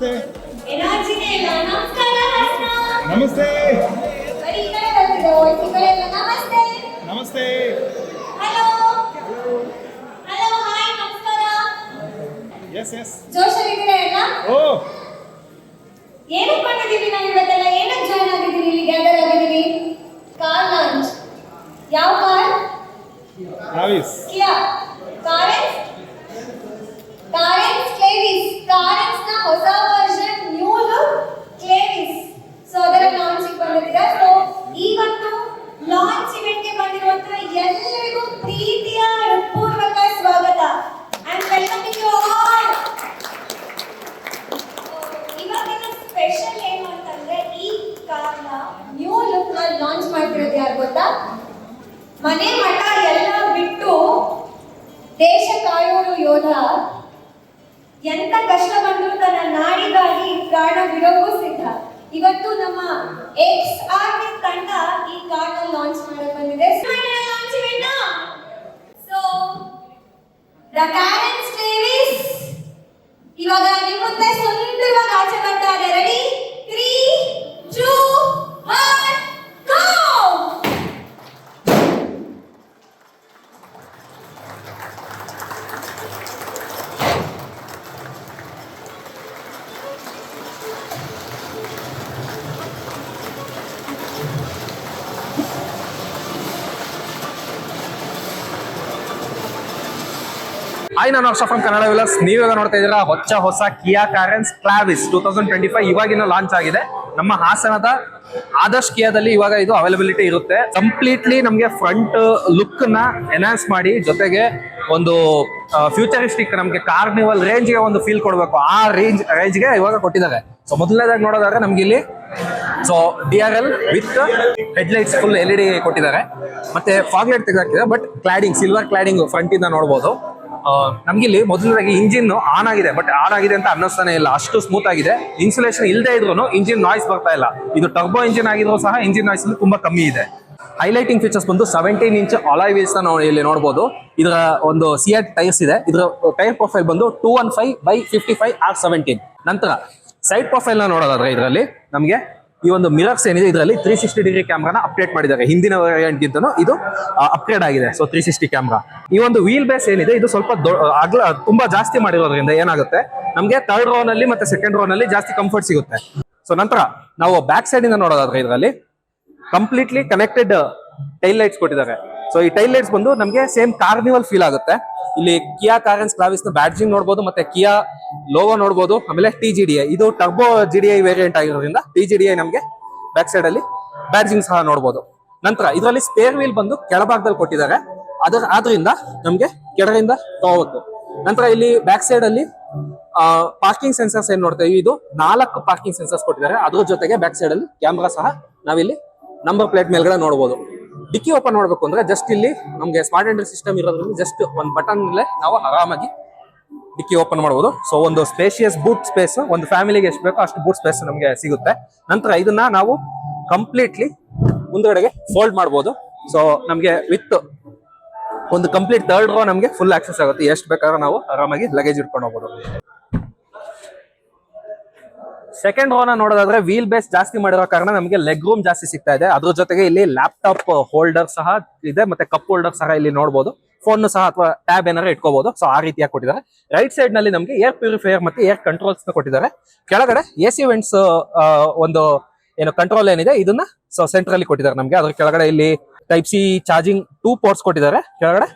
ನಮಸ್ತೆ. ಎನರ್ಜಿನೇ ಇಲ್ಲ. ನಮಸ್ಕಾರ ಹಾಸನ. ನಮಸ್ತೆ. ಬರೀ ಈ ಕಡೆ ಬರ್ತಿದೆ ವಾಯ್ಸ್, ಈ ಕಡೆ ಎಲ್ಲ ನಮಸ್ತೆ. ನಮಸ್ತೆ. ಹಲೋ ಹಲೋ ಹಾಯ್ ನಮಸ್ಕಾರ. ಎಸ್ ಜೋಶಲ್ಲಿದ್ದೀರಾ ಎಲ್ಲ? ಓ ಏನಕ್ಕೆ ಮಾಡಿದೀವಿ ನಾವು ಇವತ್ತೆಲ್ಲ? ಏನಕ್ಕೆ ಜಾಯ್ನ್ ಆಗಿದ್ದೀವಿ, ಇಲ್ಲಿ ಗ್ಯಾದರ್ ಆಗಿದ್ದೀವಿ? Car launch. ಯಾವ car? Travis. Kia Carens. Clavis. Carens ನ ಹೊಸ version new look Clavis. So ಅದರ ಲಾಂಚ್ ಬಂದಿದೆ. ಸೊ ಇವತ್ತು ಲಾಂಚ್ ಇವೆಂಟ್ ಗೆ ಬಂದಿರುವಂತ ಎಲ್ಲರಿಗೂ ಪ್ರೀತಿಯ ಹೃತ್ಪೂರ್ವಕ ಸ್ವಾಗತ. I am welcoming you all. ಇವತ್ತಿನ ಸ್ಪೆಷಲ್ ಏನು ಅಂತಂದ್ರೆ, ಈ ಕಾರ್ನ ನ್ಯೂ ಲುಕ್ ನ ಲಾಂಚ್ ಮಾಡ್ತಿರೋದು ಯಾರು ಗೊತ್ತಾ? ಮನೆ ಮಠ ಎಲ್ಲ ಬಿಟ್ಟು ದೇಶ ಕಾಯೋರು ಯೋಧ, ಎಂತ ಕಷ್ಟ ಬಂದ್ರು ತನ್ನ ನಾಡಿಗಾಗಿ ಪ್ರಾಣ ಬಿಡೋಕ್ಕೂ ಸಿದ್ಧ. ಇವತ್ತು ನಮ್ಮ ಎಕ್ಸ್ ಆರ್ಮಿ ತಂಡ ಈ ಕಾರ್ನ ಲಾಂಚ್ ಮಾಡಕ್ ಬಂದಿದೆ. ಸೊ ದ ಕ್ಯಾರೆನ್ಸ್ ಕ್ಲೇವಿಸ್ ಇವಾಗ ನಿಮ್ಮ ಮುಂದೆ ಸುಂದರವಾಗಿ ಆಚೆ ಬರ್ತಾ ಇದೆ. ರೆಡಿ? 3 2 1 ಗೋ. ಹಾಯ್, ನಾನು ಹರ್ಷ ಫ್ರಮ್ ಕನ್ನಡ ವಿಲಾಸ್. ನೀವಾಗ ನೋಡ್ತಾ ಇದ್ದೀರಾ ಹೊಸ ಕಿಯಾ ಕಾರೆನ್ಸ್ ಕ್ಲಾವಿಸ್ 2025 ಇವಾಗಿನ ಲಾಂಚ್ ಆಗಿದೆ. ನಮ್ಮ ಹಾಸನದ ಆದರ್ಶ್ ಕಿಯಾದಲ್ಲಿ ಇವಾಗ ಇದು ಅವೈಲಬಿಲಿಟಿ ಇರುತ್ತೆ. ಕಂಪ್ಲೀಟ್ಲಿ ನಮಗೆ ಫ್ರಂಟ್ ಲುಕ್ ನ ಎನ್ಹಾನ್ಸ್ ಮಾಡಿ, ಜೊತೆಗೆ ಒಂದು ಫ್ಯೂಚರಿಸ್ಟಿಕ್ ನಮಗೆ ಕಾರ್ನಿವಲ್ ರೇಂಜ್ ಗೆ ಒಂದು ಫೀಲ್ ಕೊಡಬೇಕು. ಆ ರೇಂಜ್ ಗೆ ಇವಾಗ ಕೊಟ್ಟಿದ್ದಾರೆ. ಸೊ ಮೊದಲನೇದಾಗಿ ನೋಡೋದಾದ್ರೆ ನಮ್ಗೆ ಇಲ್ಲಿ DRL with headlights full LED ಕೊಟ್ಟಿದ್ದಾರೆ. ಮತ್ತೆ ಫಾಗ್ ಲೈಟ್ ತೆಗೆದಾಕಿದೆ, but cladding silver cladding front ಇಂದ ನೋಡಬಹುದು. ನಮ್ಗಿಲ್ಲಿ ಮೊದಲನೇದಾಗಿ ಇಂಜಿನ್ ಆನ್ ಆಗಿದೆ, ಬಟ್ ಆನ್ ಆಗಿದೆ ಅಂತ ಅನ್ನಿಸ್ತಾನೆ ಇಲ್ಲ, ಅಷ್ಟು ಸ್ಮೂತ್ ಆಗಿದೆ. ಇನ್ಸುಲೇಷನ್ ಇಲ್ಲದೆ ಇದ್ರು ಇಂಜಿನ್ ನಾಯ್ಸ್ ಬರ್ತಾ ಇಲ್ಲ. ಇದು ಟರ್ಬೋ ಇಂಜಿನ್ ಆಗಿದ್ರು ಸಹ ಇಂಜಿನ್ ನಾಯ್ಸ್ ತುಂಬಾ ಕಮ್ಮಿ ಇದೆ. ಹೈಲೈಟಿಂಗ್ ಫೀಚರ್ಸ್ ಬಂದು 17 ಇಂಚ್ ಅಲಾಯ್ ವೀಲ್ಸ್ ನಾವು ಇಲ್ಲಿ ನೋಡಬಹುದು. ಇದರ ಒಂದು ಸಿಯಾಟ್ ಟೈರ್ಸ್ ಇದೆ. ಇದರ ಟೈರ್ ಪ್ರೊಫೈಲ್ ಬಂದು 215/55 R17. ನಂತರ ಸೈಡ್ ಪ್ರೊಫೈಲ್ ನ ನೋಡೋದಾದ್ರೆ ಇದರಲ್ಲಿ ನಮಗೆ ಈ ಒಂದು ಮಿರರ್ಸ್ ಏನಿದೆ, ಇದರಲ್ಲಿ 360 ಡಿಗ್ರಿ ಕ್ಯಾಮ್ರಾನ ಅಪ್ಡೇಟ್ ಮಾಡಿದ್ದಾರೆ. ಹಿಂದಿನ ವೇರಿಯಂಟ್ ಗಿಂತನೂ ಇದು ಅಪ್ಗ್ರೇಡ್ ಆಗಿದೆ. So 360 camera. ಈ ಒಂದು ವೀಲ್ ಬೇಸ್ ಏನಿದೆ ಇದು ಸ್ವಲ್ಪ ತುಂಬಾ ಜಾಸ್ತಿ ಮಾಡಿರೋದ್ರಿಂದ ಏನಾಗುತ್ತೆ, ನಮಗೆ ಥರ್ಡ್ ರೋ ನಲ್ಲಿ ಮತ್ತೆ ಸೆಕೆಂಡ್ ರೋ ನಲ್ಲಿ ಜಾಸ್ತಿ ಕಂಫರ್ಟ್ ಸಿಗುತ್ತೆ. ಸೊ ನಂತರ ನಾವು ಬ್ಯಾಕ್ ಸೈಡ್ ಇಂದ ನೋಡೋದಾದ್ರೆ ಇದರಲ್ಲಿ ಕಂಪ್ಲೀಟ್ಲಿ ಕನೆಕ್ಟೆಡ್ ಟೈಲ್ ಲೈಟ್ಸ್ ಕೊಟ್ಟಿದ್ದಾರೆ. ಸೊ ಈ ಟೈಲ್ ಲೈಟ್ಸ್ ಬಂದು ನಮಗೆ ಸೇಮ್ ಕಾರ್ನಿವಲ್ ಫೀಲ್ ಆಗುತ್ತೆ. ಇಲ್ಲಿ ಕಿಯಾ ಕಾರೆನ್ಸ್ ಕ್ಲಾವಿಸ್ ನ ಬ್ಯಾಡ್ಜಿಂಗ್ ನೋಡಬಹುದು, ಮತ್ತೆ ಕಿಯಾ ಲೋಗೋ ನೋಡಬಹುದು. ಆಮೇಲೆ TGDI ಇದು ಟರ್ಬೋ GDI ವೇರಿಯಂಟ್ ಆಗಿರೋದ್ರಿಂದ TGDI ನಮಗೆ ಬ್ಯಾಕ್ ಸೈಡ್ ಅಲ್ಲಿ ಬ್ಯಾಡ್ಜಿಂಗ್ ಸಹ ನೋಡಬಹುದು. ನಂತರ ಇದರಲ್ಲಿ ಸ್ಪೇರ್ ವೀಲ್ ಬಂದು ಕೆಳಭಾಗದಲ್ಲಿ ಕೊಟ್ಟಿದ್ದಾರೆ. ಆದ್ರಿಂದ ನಮಗೆ ಕೆಳಗಿಂದ ತಗೋಬೇಕು. ನಂತರ ಇಲ್ಲಿ ಬ್ಯಾಕ್ ಸೈಡ್ ಅಲ್ಲಿ ಪಾರ್ಕಿಂಗ್ ಸೆನ್ಸರ್ಸ್ ಏನ್ ನೋಡ್ತೇವೆ, ಇದು 4 ಪಾರ್ಕಿಂಗ್ ಸೆನ್ಸರ್ಸ್ ಕೊಟ್ಟಿದ್ದಾರೆ. ಅದ್ರ ಜೊತೆಗೆ ಬ್ಯಾಕ್ ಸೈಡ್ ಅಲ್ಲಿ ಕ್ಯಾಮ್ರಾ ಸಹ ನಾವಿಲ್ಲಿ ನಂಬರ್ ಪ್ಲೇಟ್ ಮೇಲ್ಗಡೆ ನೋಡಬಹುದು. ಡಿಕ್ಕಿ ಓಪನ್ ಮಾಡಬೇಕು ಅಂದ್ರೆ ಜಸ್ಟ್ ಇಲ್ಲಿ ನಮಗೆ ಸ್ಮಾರ್ಟ್ ಎಂಟ್ರಿ ಸಿಸ್ಟಮ್ ಇರೋದ್ರಿಂದ ಜಸ್ಟ್ ಒಂದು ಬಟನ್ ಮೇಲೆ ನಾವು ಆರಾಮಾಗಿ ಡಿಕ್ಕಿ ಓಪನ್ ಮಾಡಬಹುದು. ಸೊ ಒಂದು ಸ್ಪೇಷಿಯಸ್ ಬೂಟ್ ಸ್ಪೇಸ್, ಒಂದು ಫ್ಯಾಮಿಲಿಗೆ ಎಷ್ಟು ಬೇಕೋ ಅಷ್ಟು ಬೂಟ್ ಸ್ಪೇಸ್ ನಮಗೆ ಸಿಗುತ್ತೆ. ನಂತರ ಇದನ್ನ ನಾವು ಕಂಪ್ಲೀಟ್ಲಿ ಮುಂದ್ಗಡೆಗೆ ಫೋಲ್ಡ್ ಮಾಡಬಹುದು. ಸೊ ನಮಗೆ ವಿತ್ ಒಂದು ಕಂಪ್ಲೀಟ್ ಥರ್ಡ್ ರೋ ನಮಗೆ ಫುಲ್ ಆಕ್ಸೆಸ್ ಆಗುತ್ತೆ. ಎಷ್ಟು ಬೇಕಾದ್ರೂ ನಾವು ಆರಾಮಾಗಿ ಲಗೇಜ್ ಇಟ್ಕೊಂಡು ಹೋಗ್ಬೋದು. ಸೆಕೆಂಡ್ ರೋನ ನೋಡೋದಾದ್ರೆ ವೀಲ್ ಬೇಸ್ ಜಾಸ್ತಿ ಮಾಡಿರೋ ಕಾರಣ ನಮಗೆ ಲೆಗ್ ರೂಮ್ ಜಾಸ್ತಿ ಸಿಗ್ತಾ ಇದೆ. ಅದ್ರ ಜೊತೆಗೆ ಇಲ್ಲಿ ಲ್ಯಾಪ್ಟಾಪ್ ಹೋಲ್ಡರ್ ಸಹ ಇದೆ, ಮತ್ತೆ ಕಪ್ ಹೋಲ್ಡರ್ ಸಹ ಇಲ್ಲಿ ನೋಡಬಹುದು. ಫೋನ್ ಸಹ ಅಥವಾ ಟ್ಯಾಬ್ ಏನಾರ ಇಟ್ಕೋಬಹುದು. ಸೊ ಆ ರೀತಿಯಾಗಿ ಕೊಟ್ಟಿದ್ದಾರೆ. ರೈಟ್ ಸೈಡ್ ನಲ್ಲಿ ನಮಗೆ ಏರ್ ಪ್ಯೂರಿಫೈಯರ್ ಮತ್ತೆ ಏರ್ ಕಂಟ್ರೋಲ್ಸ್ ಕೊಟ್ಟಿದ್ದಾರೆ. ಕೆಳಗಡೆ AC ವೆಂಟ್ಸ್ ಒಂದು ಏನು ಕಂಟ್ರೋಲ್ ಏನಿದೆ ಇದನ್ನ ಸೊ ಸೆಂಟ್ರಲ್ಲಿ ಕೊಟ್ಟಿದ್ದಾರೆ ನಮಗೆ. ಅದ್ರ ಕೆಳಗಡೆ ಇಲ್ಲಿ Type C ಚಾರ್ಜಿಂಗ್ 2 ಪೋರ್ಟ್ಸ್ ಕೊಟ್ಟಿದ್ದಾರೆ. ಕೆಳಗಡೆ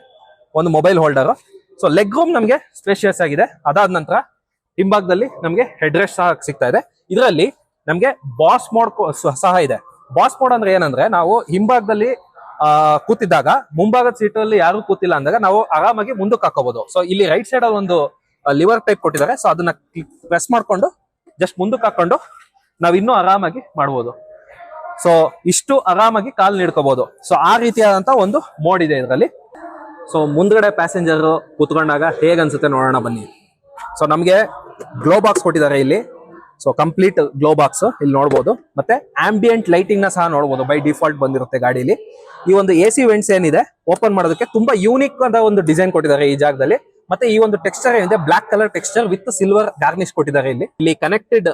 ಒಂದು mobile holder. So leg room ನಮಗೆ ಸ್ಪೇಷಿಯಸ್ ಆಗಿದೆ. ಅದಾದ ನಂತರ ಹಿಂಭಾಗದಲ್ಲಿ ನಮಗೆ ಹೆಡ್ ರೆಸ್ಟ್ ಸಹ ಸಿಗ್ತಾ ಇದೆ. ಇದರಲ್ಲಿ ನಮಗೆ ಬಾಸ್ ಮೋಡ್ ಸಹ ಇದೆ. ಬಾಸ್ ಮೋಡ್ ಅಂದ್ರೆ ಏನಂದ್ರೆ, ನಾವು ಹಿಂಭಾಗದಲ್ಲಿ ಕೂತಿದ್ದಾಗ ಮುಂಭಾಗದ ಸೀಟಲ್ಲಿ ಯಾರು ಕೂತಿಲ್ಲ ಅಂದಾಗ ನಾವು ಆರಾಮಾಗಿ ಮುಂದಕ್ಕೆ ಹಾಕೋಬಹುದು. ಸೊ ಇಲ್ಲಿ ರೈಟ್ ಸೈಡ್ ಅಲ್ಲಿ ಒಂದು ಲಿವರ್ ಟೈಪ್ ಕೊಟ್ಟಿದ್ದಾರೆ. ಸೊ ಅದನ್ನ ಪ್ರೆಸ್ ಮಾಡ್ಕೊಂಡು ಜಸ್ಟ್ ಮುಂದಕ್ಕೆ ಹಾಕೊಂಡು ನಾವು ಇನ್ನೂ ಆರಾಮಾಗಿ ಮಾಡಬಹುದು. ಸೊ ಇಷ್ಟು ಆರಾಮಾಗಿ ಕಾಲ್ ನೀಡ್ಕೋಬಹುದು. ಸೊ ಆ ರೀತಿಯಾದಂತ ಒಂದು ಮೋಡ್ ಇದೆ ಇದರಲ್ಲಿ. ಸೊ ಮುಂದ್ಗಡೆ ಪ್ಯಾಸೆಂಜರ್ ಕೂತ್ಕೊಂಡಾಗ ಹೇಗ್ ಅನ್ಸುತ್ತೆ ನೋಡೋಣ ಬನ್ನಿ. ಸೊ ನಮಗೆ ಗ್ಲೋ ಬಾಕ್ಸ್ ಕೊಟ್ಟಿದ್ದಾರೆ ಇಲ್ಲಿ. ಸೊ ಕಂಪ್ಲೀಟ್ ಗ್ಲೋ ಬಾಕ್ಸ್ ಇಲ್ಲಿ ನೋಡಬಹುದು. ಮತ್ತೆ ಆಂಬಿಯಂಟ್ ಲೈಟಿಂಗ್ ನ ಸಹ ನೋಡಬಹುದು. ಬೈ ಡಿಫಾಲ್ಟ್ ಬಂದಿರುತ್ತೆ ಗಾಡಿಲಿ. ಈ ಒಂದು AC ವೆಂಟ್ಸ್ ಏನಿದೆ ಓಪನ್ ಮಾಡೋದಕ್ಕೆ ತುಂಬಾ ಯೂನಿಕ್ ಅಂತ ಒಂದು ಡಿಸೈನ್ ಕೊಟ್ಟಿದ್ದಾರೆ ಈ ಜಾಗದಲ್ಲಿ. ಮತ್ತೆ ಈ ಒಂದು ಟೆಕ್ಸ್ಚರ್ ಏನಿದೆ black colour texture with silver garnish ಕೊಟ್ಟಿದ್ದಾರೆ. ಇಲ್ಲಿ ಕನೆಕ್ಟೆಡ್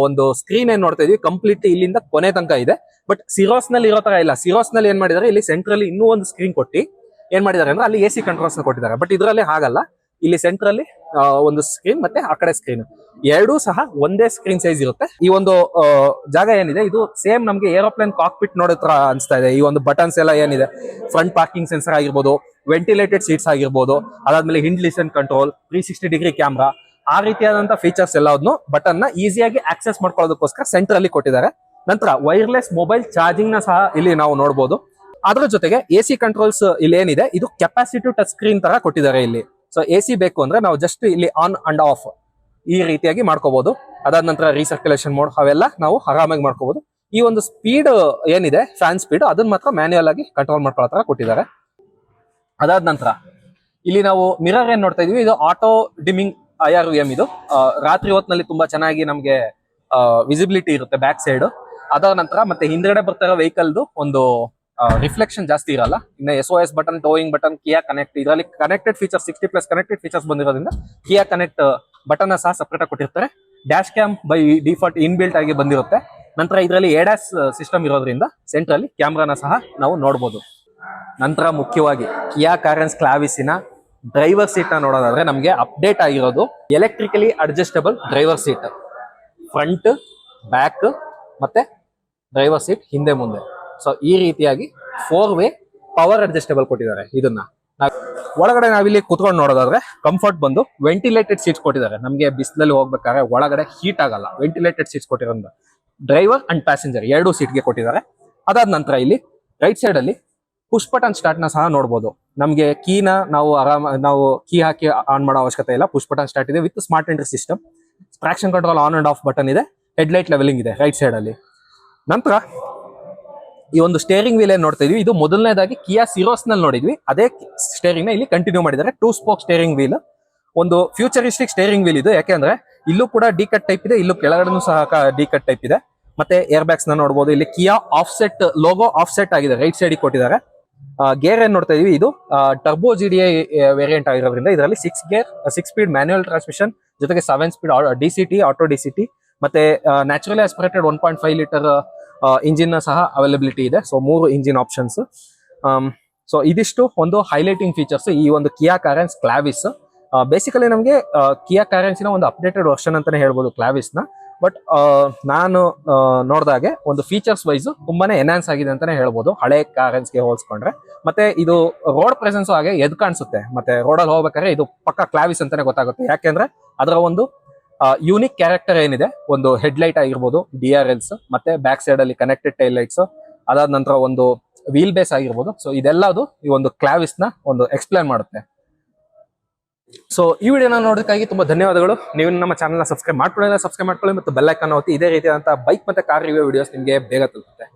ಒಂದು ಸ್ಕ್ರೀನ್ ಏನ್ ನೋಡ್ತಾ ಇದೀವಿ ಕಂಪ್ಲೀಟ್ ಇಲ್ಲಿಂದ ಕೊನೆ ತನಕ ಇದೆ. ಬಟ್ ಸಿರೋಸ್ ನಲ್ಲಿ ಇರೋ ತರ ಇಲ್ಲ. ಸಿರೋಸ್ ನಲ್ಲಿ ಏನ್ ಮಾಡಿದ್ದಾರೆ, ಇಲ್ಲಿ ಸೆಂಟ್ರಲ್ಲಿ ಇನ್ನೂ ಒಂದು ಸ್ಕ್ರೀನ್ ಕೊಟ್ಟು ಏನ್ ಮಾಡಿದ್ದಾರೆ ಅಂದ್ರೆ ಅಲ್ಲಿ AC ಕಂಟ್ರೋಲ್ಸ್ ನ ಕೊಟ್ಟಿದ್ದಾರೆ. ಬಟ್ ಇದರಲ್ಲಿ ಹಾಗಲ್ಲ, ಇಲ್ಲಿ ಸೆಂಟ್ರಲ್ಲಿ ಒಂದು ಸ್ಕ್ರೀನ್ ಮತ್ತೆ ಆ ಕಡೆ ಸ್ಕ್ರೀನ್ ಎರಡೂ ಸಹ ಒಂದೇ ಸ್ಕ್ರೀನ್ ಸೈಜ್ ಇರುತ್ತೆ. ಈ ಒಂದು ಜಾಗ ಏನಿದೆ ಇದು ಸೇಮ್ ನಮ್ಗೆ ಏರೋಪ್ಲೇನ್ ಕಾಕ್ಪಿಟ್ ನೋಡೋ ತರ ಅನ್ಸ್ತಾ ಇದೆ. ಈ ಒಂದು ಬಟನ್ಸ್ ಎಲ್ಲ ಏನಿದೆ, ಫ್ರಂಟ್ ಪಾರ್ಕಿಂಗ್ ಸೆನ್ಸರ್ ಆಗಿರ್ಬೋದು, ವೆಂಟಿಲೇಟೆಡ್ ಸೀಟ್ಸ್ ಆಗಿರ್ಬೋದು, ಅದಾದ್ಮೇಲೆ ಹಿಂಡ್ ಲಿಸನ್ ಕಂಟ್ರೋಲ್, 360 ಡಿಗ್ರಿ ಕ್ಯಾಮ್ರಾ, ಆ ರೀತಿಯಾದಂತ ಫೀಚರ್ಸ್ ಎಲ್ಲವನ್ನು ಬಟನ್ ನ ಈಸಿಯಾಗಿ ಆಕ್ಸೆಸ್ ಮಾಡ್ಕೊಳ್ಳೋದಕ್ಕೋಸ್ಕರ ಸೆಂಟರ್ ಅಲ್ಲಿ ಕೊಟ್ಟಿದ್ದಾರೆ. ನಂತರ ವೈರ್ಲೆಸ್ ಮೊಬೈಲ್ ಚಾರ್ಜಿಂಗ್ ನ ಸಹ ಇಲ್ಲಿ ನಾವು ನೋಡಬಹುದು. ಅದ್ರ ಜೊತೆಗೆ AC ಕಂಟ್ರೋಲ್ಸ್ ಇಲ್ಲಿ ಏನಿದೆ ಇದು ಕೆಪಾಸಿಟಿವ್ ಟಚ್ ಸ್ಕ್ರೀನ್ ತರ ಕೊಟ್ಟಿದ್ದಾರೆ ಇಲ್ಲಿ. ಸೊ AC ಬೇಕು ಅಂದ್ರೆ ನಾವು ಜಸ್ಟ್ ಇಲ್ಲಿ ಆನ್ ಅಂಡ್ ಆಫ್ ಈ ರೀತಿಯಾಗಿ ಮಾಡ್ಕೋಬಹುದು. ಅದಾದ ನಂತರ ರೀಸರ್ಕ್ಯುಲೇಷನ್ ಮೋಡ್ ಅವೆಲ್ಲ ನಾವು ಆರಾಮಾಗಿ ಮಾಡ್ಕೋಬಹುದು. ಈ ಒಂದು ಸ್ಪೀಡ್ ಏನಿದೆ ಫ್ಯಾನ್ ಸ್ಪೀಡ್ ಅದನ್ನ ಮಾತ್ರ ಮ್ಯಾನ್ಯುಯಲ್ ಆಗಿ ಕಂಟ್ರೋಲ್ ಮಾಡ್ಕೊಳ್ಳೋ ತರ ಕೊಟ್ಟಿದ್ದಾರೆ. ಅದಾದ ನಂತರ ಇಲ್ಲಿ ನಾವು ಮಿರರ್ ಏನ್ ನೋಡ್ತಾ ಇದೀವಿ, ಇದು ಆಟೋ ಡಿಮಿಂಗ್ IRVM. ಇದು ರಾತ್ರಿ ಹೊತ್ತಿನಲ್ಲಿ ತುಂಬಾ ಚೆನ್ನಾಗಿ ನಮ್ಗೆ ವಿಸಿಬಿಲಿಟಿ ಇರುತ್ತೆ ಬ್ಯಾಕ್ ಸೈಡ್. ಅದಾದ ನಂತರ ಮತ್ತೆ ಹಿಂದ್ಗಡೆ ಬರ್ತಾ ಇರೋ ವೆಹಿಕಲ್ದು ಒಂದು ರಿಫ್ಲೆಕ್ಷನ್ ಜಾಸ್ತಿ ಇರಲ್ಲ. ಇನ್ನು SOS ಬಟನ್, ಟೋಯಿಂಗ್ ಬಟನ್, ಕಿಯಾ ಕನೆಕ್ಟ್, ಇದರಲ್ಲಿ ಕನೆಕ್ಟೆಡ್ ಫೀಚರ್ಸ್ 60+ ಕನೆಕ್ಟೆಡ್ ಫೀಚರ್ಸ್ ಬಂದಿರೋದ್ರಿಂದ ಕಿಯಾ ಕನೆಕ್ಟ್ ಬಟನ್ ಸಹ ಸಪರೇಟ್ ಆಗಿ ಕೊಟ್ಟಿರ್ತಾರೆ. Dash cam by default inbuilt ಆಗಿ ಬಂದಿರುತ್ತೆ. ನಂತರ ಇದರಲ್ಲಿ ADAS ಸಿಸ್ಟಮ್ ಇರೋದ್ರಿಂದ ಸೆಂಟ್ರಲ್ಲಿ ಕ್ಯಾಮ್ರಾನ ಸಹ ನಾವು ನೋಡಬಹುದು. ನಂತರ ಮುಖ್ಯವಾಗಿ ಕಿಯಾ ಕಾರೆನ್ಸ್ ಕ್ಲಾವಿಸಿನ ಡ್ರೈವರ್ ಸೀಟ್ ನ ನೋಡೋದಾದ್ರೆ ನಮಗೆ ಅಪ್ಡೇಟ್ ಆಗಿರೋದು electrically adjustable driver seat. Front, back ಮತ್ತೆ ಡ್ರೈವರ್ ಸೀಟ್ ಹಿಂದೆ ಮುಂದೆ. ಸೊ ಈ ರೀತಿಯಾಗಿ 4-ವೇ ಪವರ್ ಅಡ್ಜಸ್ಟಬಲ್ ಕೊಟ್ಟಿದ್ದಾರೆ. ಇದನ್ನ ಒಳಗಡೆ ನಾವಿಲ್ಲಿ ಕುತ್ಕೊಂಡು ನೋಡೋದಾದ್ರೆ ಕಂಫರ್ಟ್ ಬಂದು ವೆಂಟಿಲೇಟೆಡ್ ಸೀಟ್ಸ್ ಕೊಟ್ಟಿದ್ದಾರೆ. ನಮಗೆ ಬಿಸಿಲಲ್ಲಿ ಹೋಗ್ಬೇಕಾದ್ರೆ ಒಳಗಡೆ ಹೀಟ್ ಆಗಲ್ಲ, ವೆಂಟಿಲೇಟೆಡ್ ಸೀಟ್ಸ್ ಕೊಟ್ಟಿರೋದ್ರಿಂದ ಡ್ರೈವರ್ ಅಂಡ್ ಪ್ಯಾಸೆಂಜರ್ 2 ಸೀಟ್ಗೆ ಕೊಟ್ಟಿದ್ದಾರೆ. ಅದಾದ ನಂತರ ಇಲ್ಲಿ ರೈಟ್ ಸೈಡ್ ಅಲ್ಲಿ ಪುಷ್ ಬಟನ್ ಸ್ಟಾರ್ಟ್ ನ ಸಹ ನೋಡಬಹುದು. ನಮಗೆ ಕೀನ ನಾವು ಕೀ ಹಾಕಿ ಆನ್ ಮಾಡೋ ಅವಶ್ಯಕತೆ ಇಲ್ಲ. ಪುಷ್ ಬಟನ್ ಸ್ಟಾರ್ಟ್ ಇದೆ with smart entry system. Traction control on and of button ಇದೆ. ಹೆಡ್ಲೈಟ್ ಲೆವೆಲಿಂಗ್ ಇದೆ ರೈಟ್ ಸೈಡ್ ಅಲ್ಲಿ. ನಂತರ ಈ ಒಂದು ಸ್ಟೇರಿಂಗ್ ವೀಲ್ ಏನ್ ನೋಡ್ತಾ ಇದೀವಿ ಇದು ಮೊದಲನೇದಾಗಿ ಕಿಯಾ ಸಿರೋಸ್ ನಲ್ಲಿ ನೋಡಿದ್ವಿ. ಅದೇ ಸ್ಟೇರಿಂಗ್ ನ ಇಲ್ಲಿ ಕಂಟಿನ್ಯೂ ಮಾಡಿದ್ದಾರೆ. 2 ಸ್ಪೋಕ್ ಸ್ಟೇರಿಂಗ್ ವೀಲ್, ಒಂದು ಫ್ಯೂಚರಿಸ್ಟಿಕ್ ಸ್ಟೇರಿಂಗ್ ವೀಲ್ ಇದು. ಯಾಕೆಂದ್ರೆ ಇಲ್ಲೂ ಕೂಡ ಡಿ ಕಟ್ ಟೈಪ್ ಇದೆ, ಇಲ್ಲೂ ಕೆಳಗಡೆನೂ ಸಹ ಡಿ ಕಟ್ ಟೈಪ್ ಇದೆ. ಮತ್ತೆ ಏರ್ ಬ್ಯಾಗ್ಸ್ ನ ನೋಡಬಹುದು. ಇಲ್ಲಿ ಕಿಯಾ ಆಫ್ಸೆಟ್ ಲೋಗೋ ಆಫ್ಸೆಟ್ ಆಗಿದೆ, ರೈಟ್ ಸೈಡ್ ಕೊಟ್ಟಿದ್ದಾರೆ. ಗೇರ್ ಏನ್ ನೋಡ್ತಾ ಇದೀವಿ ಇದು ಟರ್ಬೋ GDI ವೇರಿಯಂಟ್ ಆಗಿರೋದ್ರಿಂದ ಇದರಲ್ಲಿ 6 ಗೇರ್, 6 ಸ್ಪೀಡ್ ಮ್ಯಾನ್ಯುಯಲ್ ಟ್ರಾನ್ಸ್ಮಿಷನ್ ಜೊತೆಗೆ 7 ಸ್ಪೀಡ್ DCT ಆಟೋ DCT ಮತ್ತೆ ನ್ಯಾಚುರಲಿ ಆಸ್ಪಿರೇಟೆಡ್ 1.5 ಲೀಟರ್ ಇಂಜಿನ್ ಸಹ ಅವೈಲಬಿಲಿಟಿ ಇದೆ. So 3 engine options. ಸೊ ಇದಿಷ್ಟು ಒಂದು ಹೈಲೈಟಿಂಗ್ ಫೀಚರ್ಸ್ ಈ ಒಂದು ಕಿಯಾ ಕಾರೆನ್ಸ್ ಕ್ಲಾವಿಸ್. ಬೇಸಿಕಲಿ ನಮಗೆ ಕಿಯಾ ಕಾರೆನ್ಸಿನ ಒಂದು ಅಪ್ಡೇಟೆಡ್ ವರ್ಷನ್ ಅಂತಾನೆ ಹೇಳ್ಬೋದು ಕ್ಲಾವಿಸ್ ನ. ಬಟ್ ನಾನು ನೋಡಿದಾಗೆ ಒಂದು ಫೀಚರ್ಸ್ ವೈಸ್ ತುಂಬಾನೇ ಎನ್ಹಾನ್ಸ್ ಆಗಿದೆ ಅಂತಾನೆ ಹೇಳ್ಬೋದು ಹಳೆ ಕಾರೆನ್ಸ್ಗೆ ಹೋಲಿಸ್ಕೊಂಡ್ರೆ. ಮತ್ತೆ ಇದು ರೋಡ್ ಪ್ರೆಸೆನ್ಸ್ ಹಾಗೆ ಎದ್ ಕಾಣಿಸುತ್ತೆ. ಮತ್ತೆ ರೋಡಲ್ಲಿ ಹೋಗ್ಬೇಕಾದ್ರೆ ಇದು ಪಕ್ಕ ಕ್ಲಾವಿಸ್ ಅಂತಾನೆ ಗೊತ್ತಾಗುತ್ತೆ. ಯಾಕೆಂದ್ರೆ ಅದರ ಒಂದು ಯೂನಿಕ್ ಕ್ಯಾರೆಕ್ಟರ್ ಏನಿದೆ, ಒಂದು ಹೆಡ್ಲೈಟ್ ಆಗಿರ್ಬೋದು, DRLs ಮತ್ತೆ ಬ್ಯಾಕ್ ಸೈಡ್ ಅಲ್ಲಿ ಕನೆಕ್ಟೆಡ್ ಟೈಲ್ ಲೈಟ್ಸ್, ಅದಾದ ನಂತರ ಒಂದು ವೀಲ್ ಬೇಸ್ ಆಗಿರ್ಬೋದು. ಸೊ ಇದೆಲ್ಲದು ಈ ಒಂದು ಕ್ಲಾವಿಸ್ ನ ಒಂದು ಎಕ್ಸ್ಪ್ಲೈನ್ ಮಾಡುತ್ತೆ. ಸೊ ಈ ವಿಡಿಯೋನ ನೋಡೋದಕ್ಕಾಗಿ ತುಂಬಾ ಧನ್ಯವಾದಗಳು. ನೀವು ನಮ್ಮ ಚಾನಲ್ ನ ಸಬ್ಸ್ಕ್ರೈಬ್ ಮಾಡ್ಕೊಳ್ಳಿ ಮತ್ತು ಬೆಲ್ ಐಕಾನ್ ಒತ್ತಿ. ಇದೇ ರೀತಿಯಾದಂತಹ ಬೈಕ್ ಮತ್ತೆ ಕಾರ್ ರಿವ್ಯೂ ವಿಡಿಯೋಸ್ ನಿಮಗೆ ಬೇಗ ತಲುಪುತ್ತೆ.